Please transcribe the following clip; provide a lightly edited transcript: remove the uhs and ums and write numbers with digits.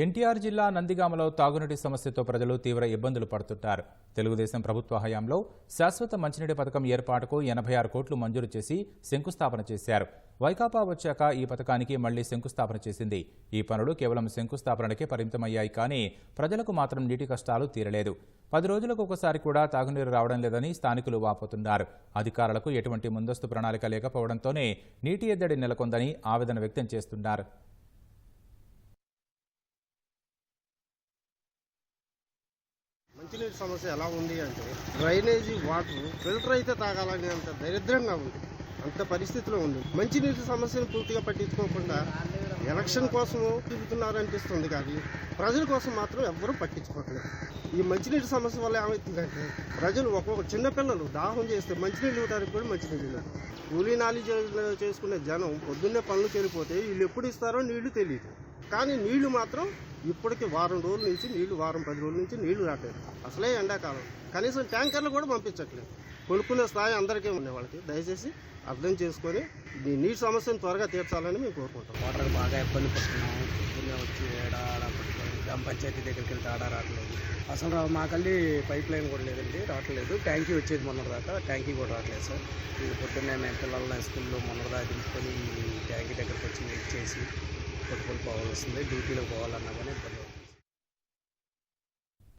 ఎన్టీఆర్ జిల్లా నందిగామలో తాగునీటి సమస్యతో ప్రజలు తీవ్ర ఇబ్బందులు పడుతుంటారు. తెలుగుదేశం ప్రభుత్వ హయాంలో శాశ్వత మంచినీటి పథకం ఏర్పాటుకు 86 కోట్లు మంజూరు చేసి శంకుస్థాపన చేశారు. వైకాపా వచ్చాక ఈ పథకానికి మళ్లీ శంకుస్థాపన చేసింది. ఈ పనులు కేవలం శంకుస్థాపనకే పరిమితమయ్యాయి కానీ ప్రజలకు మాత్రం నీటి కష్టాలు తీరలేదు. 10 రోజులకు ఒకసారి కూడా తాగునీరు రావడం లేదని స్థానికులు వాపోతున్నారు. అధికారులకు ఎటువంటి ముందస్తు ప్రణాళిక లేకపోవడంతోనే నీటి ఎద్దడి నెలకొందని ఆవేదన వ్యక్తం చేస్తున్నారు. మంచినీటి సమస్య ఎలా ఉంది అంటే డ్రైనేజీ వాటర్ ఫిల్టర్ అయితే తాగాలని అంత దరిద్రంగా ఉంది. అంత పరిస్థితిలో ఉంది. మంచినీటి సమస్యను పూర్తిగా పట్టించుకోకుండా ఎలక్షన్ కోసము తిరుగుతున్నారనిపిస్తుంది కానీ ప్రజల కోసం మాత్రం ఎవ్వరూ పట్టించుకోవట్లేదు. ఈ మంచినీటి సమస్య వల్ల ఏమవుతుందంటే ప్రజలు ఒక్కొక్క చిన్నపిల్లలు దాహం చేస్తే మంచినీళ్ళు ఇవ్వడానికి కూడా మంచినీళ్ళు కూలీ నాలి చేసుకునే జనం పొద్దున్నే పనులకు వెళ్ళిపోతే వీళ్ళు ఎప్పుడు ఇస్తారో నీళ్లు తెలియదు. కానీ నీళ్లు మాత్రం ఇప్పటికి వారం రోజుల నుంచి నీళ్లు 10 రోజుల నుంచి నీళ్లు రావట్లేదు. అసలే ఎండాకాలం కనీసం ట్యాంకర్లు కూడా పంపించట్లేదు. కొనుక్కునే స్థాయి అందరికీ ఉండే వాళ్ళకి దయచేసి అర్థం చేసుకొని ఈ నీటి సమస్యను త్వరగా తీర్చాలని మేము కోరుకుంటాం. వాటర్ బాగా ఇబ్బంది పడుతున్నాము. పొద్దున్నే వచ్చి గ్రామ పంచాయతీ దగ్గరికి వెళ్తే రావట్లేదు. అసలు మాకల్లి పైప్ లైన్ కూడా లేదండి, రావట్లేదు. ట్యాంకీ వచ్చేది మొన్నటిదాకా, ట్యాంకీ కూడా రావట్లేదు సార్. ఇది పొద్దున్నే మేము పిల్లల్ని స్కూల్లో మొన్నటిదాకా దింపుకొని ట్యాంకీ దగ్గరికి వచ్చి వెయిట్ చేసి కొట్టుకొని పోవాల్సింది. డ్యూటీలో పోవాలన్నా కానీ ఇబ్బంది.